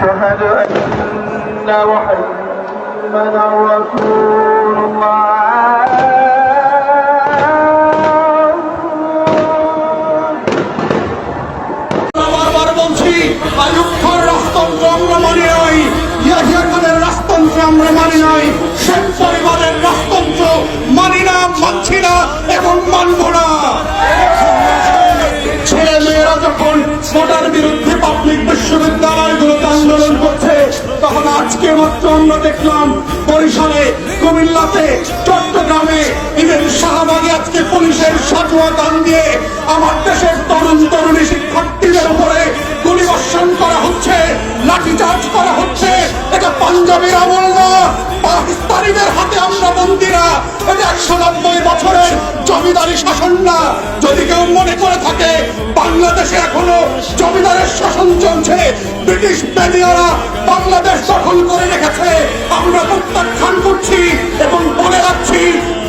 أشهد أن محمدا رسول الله বারবার বলছি আইয়ুবখার রাজতন্ত্র আমরা মানি নাই, ইয়াহিয়া খানের রাজতন্ত্র আমরা মানি নাই, শেখ পরিবারের রাজতন্ত্র মানি না, মানছি না এবং মানব না। ছেলে মেয়েরা যখন কোটার বিরুদ্ধে পাবলিক বিশ্ববিদ্যালয়গুলোতে আন্দোলন করছে, তখন আজকে মাত্র আমরা দেখলাম বরিশালে, কুমিল্লাতে, চট্টগ্রামে, ইভেন শাহবাগে আজকে পুলিশের সাজোয়া গান দিয়ে আমার দেশের তরুণ তরুণী শিক্ষার্থীদের উপরে গুলিবর্ষণ করা হচ্ছে, লাঠিচার্জ করা হচ্ছে। এটা পাঞ্জাবের আমল না, পাকিস্তানিদের হাতে আমরা বন্দীরা। এটা 190 বছরের জমিদারি শাসন না। যদি কেউ মনে করে থাকে বাংলাদেশে এখনো জমিদারের শাসন চলছে, ব্রিটিশ বেনিয়ারা বাংলাদেশ দখল করে রেখেছে, আমরা প্রত্যাখ্যান করছি এবং বলে রাখছি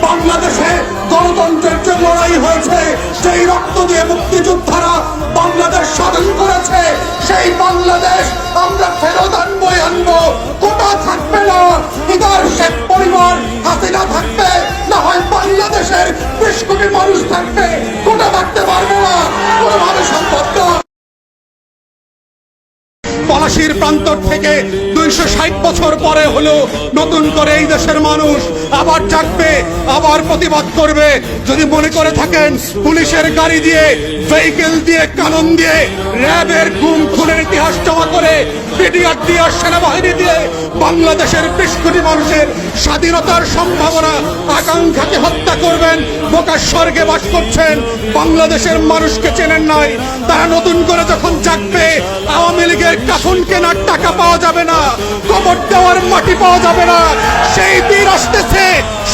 বাংলাদেশে গণতন্ত্রের যে লড়াই হয়েছে, সেই রক্ত দিয়ে মুক্তিযোদ্ধারা বাংলাদেশ স্বাধীন করেছে, সেই বাংলাদেশ আমরা ফেরত আনবই আনবো। কোটা থাকবে না, ইদার শেখ পরিবার হাসিনা থাকবে, না হয় বাংলাদেশের 20 কোটি মানুষ থাকবে, কোটা থাকতে পারবে না, কোনোভাবে সম্ভব না। পলাশির প্রান্তর থেকে 260 বছর পরে হলো নতুন করে এই দেশের মানুষ আবার জাগবে, আবার প্রতিবাদ করবে। যদি মনে করে থাকেন পুলিশের গাড়ি দিয়ে, ভেহিকেল দিয়ে, কানন দিয়ে, র্যাবের গুম খুনের ইতিহাস জমা করে, বিডিআর দিয়ে, সেনাবাহিনী দিয়ে বাংলাদেশের 20 কোটি মানুষের স্বাধীনতার সম্ভাবনা আকাঙ্ক্ষাকে হত্যা করবেন, বোকার স্বর্গে বাস করছেন, বাংলাদেশের মানুষকে চেনেন নাই। তারা নতুন করে যখন জাগবে, আওয়ামী লীগের কাফন কেনার টাকা পাওয়া যাবে না, কবর দেওয়ার মাটি পাওয়া যাবে না। সেই দিন আসতেছে,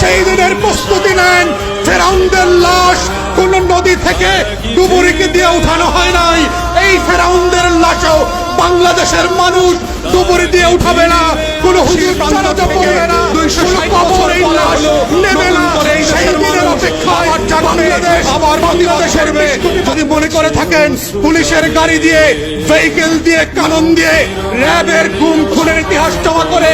সেই দিনের প্রস্তুতি নেন। ফেরাউনদের লাশ কোন নদী থেকে ডুবুরিকে দিয়ে উঠানো হয় নাই, এই ফেরাউনদের লাশও বাংলাদেশের মানুষ ডুবুরি দিয়ে উঠাবে না, কোন হুজুর জানাজা পড়বে না, 260 বছরের লাশ নেবে না। সেই দিনের অপেক্ষায় বাংলাদেশ আবার প্রতিবাদ করবে। যদি মনে করে থাকেন পুলিশের গাড়ি দিয়ে, ভেহিকেল দিয়ে, কানন দিয়ে, র্যাবের গুম খুনের ইতিহাস জমা করে